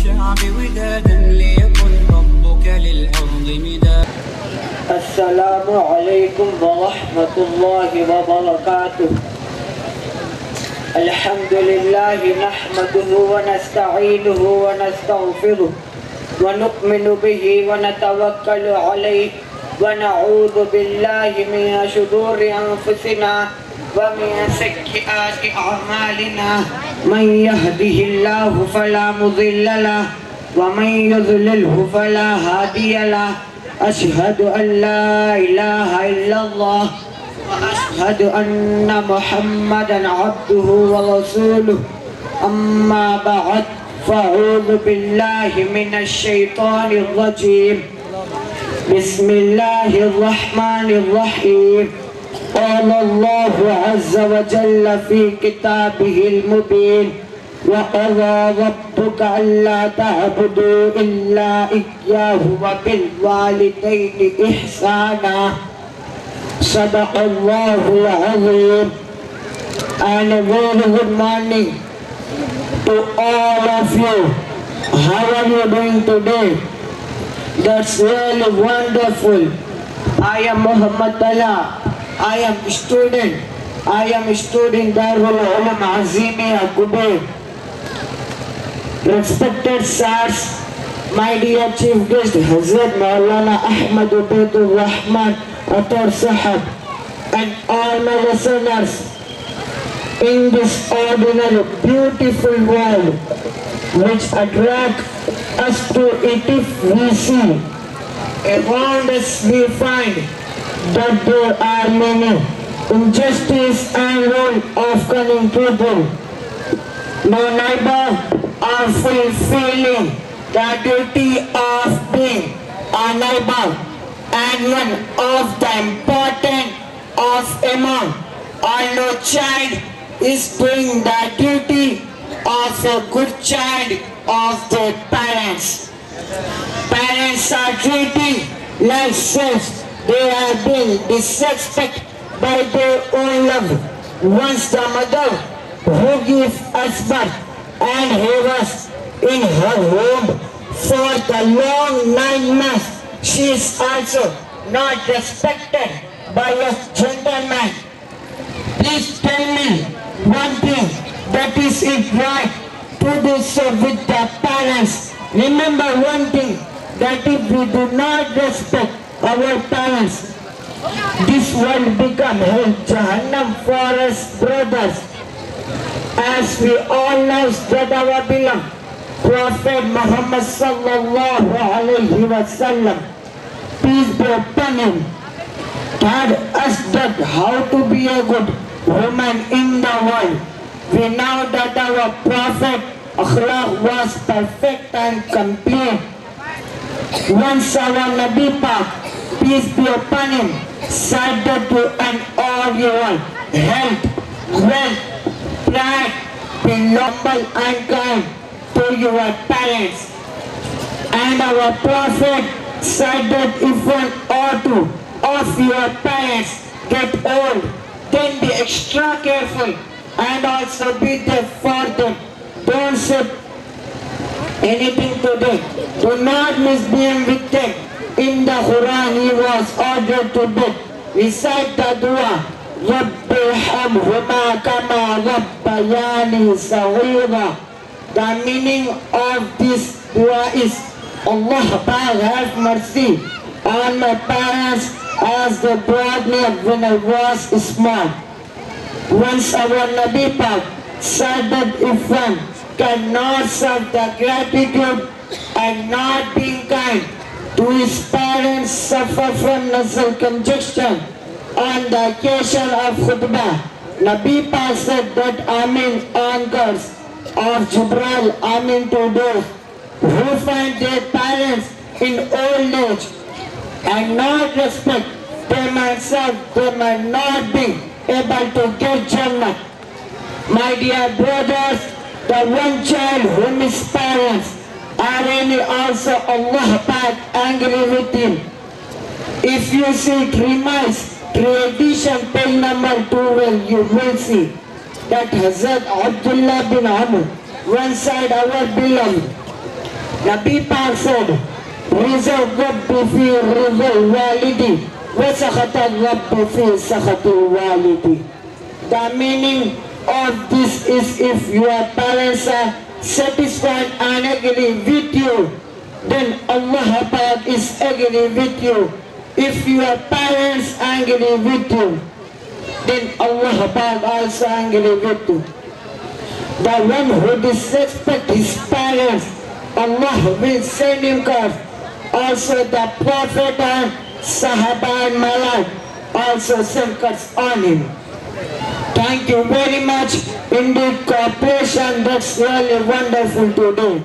الشعب ودادا ليكن ربك للأرض مدادا. السلام عليكم ورحمة الله وبركاته. الحمد لله نحمده ونستعينه ونستغفره ونؤمن به ونتوكل عليه ونعوذ بالله من شرور أنفسنا ومن سيئات أعمالنا. من يهده الله فلا مضل له ومن يضلله فلا هادي له. أشهد أن لا إله إلا الله وأشهد أن محمدا عبده ورسوله. أما بعد فأعوذ بالله من الشيطان الرجيم. بسم الله الرحمن الرحيم. قال الله عز وجل في كتابه المبين وقضى ربك ألا تعبدوا إلا إياه وبالوالدين إحسانا. صدق الله العظيم. And a very good morning to all of you. How are you doing today? That's really wonderful. I am Muhammad Talhah. I am student Daralalum Azimiya Koobir. Respected sirs, my dear chief guest Hazrat Maulana Ahmad Ubaydur Rahman Atar Sahab, and all my listeners in this ordinary beautiful world which attract us to it. If we see around us, we find that there are many injustice and rule of cunning people. No neighbor are fulfilling the duty of being a neighbor, and one of the important of among all no child is doing the duty of a good child of their parents. Parents are treating like slaves. They are being disrespected by their own love. Once the mother who gives us birth and has in her womb for the long 9 months, she is also not respected by a gentleman. Please tell me one thing, that is it right to do so with the parents? Remember one thing, that if we do not respect our parents, this world become hell Jahannam for us brothers. As we all know that our beloved Prophet Muhammad sallallahu alayhi wa sallam, peace be upon him, taught us that how to be a good woman in the world. We know that our Prophet akhlaq was perfect and complete. Once our Nabi Pak, peace be upon him, said that you and all you want health, wealth, pride, be noble and kind to your parents. And our Prophet said that if one or two of your parents get old, then be extra careful and also be there for them. Don't say anything to them. Do not misbehave with them. In the Quran, he was ordered to do recite the dua, Rabbi hamhuma kama rabbayani saghira. The meaning of this dua is, Allah have mercy on my parents as they brought me up when I was small. Once our Nabi Pak said that if one cannot serve the gratitude and not being kind to his parents, suffer from nasal congestion on the occasion of khutbah, Nabi Pak said that Amin on curse of Jibril, Amin to those who find their parents in old age and not respect them and serve them and not be able to get Jannah. My dear brothers, the one child whom his parents are really also Allah Pak angry with him. If you see Trimas tradition page number 12, you will see that Hazrat Abdullah bin Amr, one side our beloved, Nabi Pak said, Riza Rabbi fi Riza Walidi, Wasakata Rabbi fi Sakati Walidi. The meaning of this is if your parents are satisfied and agree with you, then Allah Pak is agree with you. If your parents angry with you, then Allah Pak also angry with you. The one who disrespects his parents, Allah will send him curse. Also the Prophet and Sahaba and Malak also sent curse on him. Thank you very much. Indeed, cooperation, that's really wonderful today.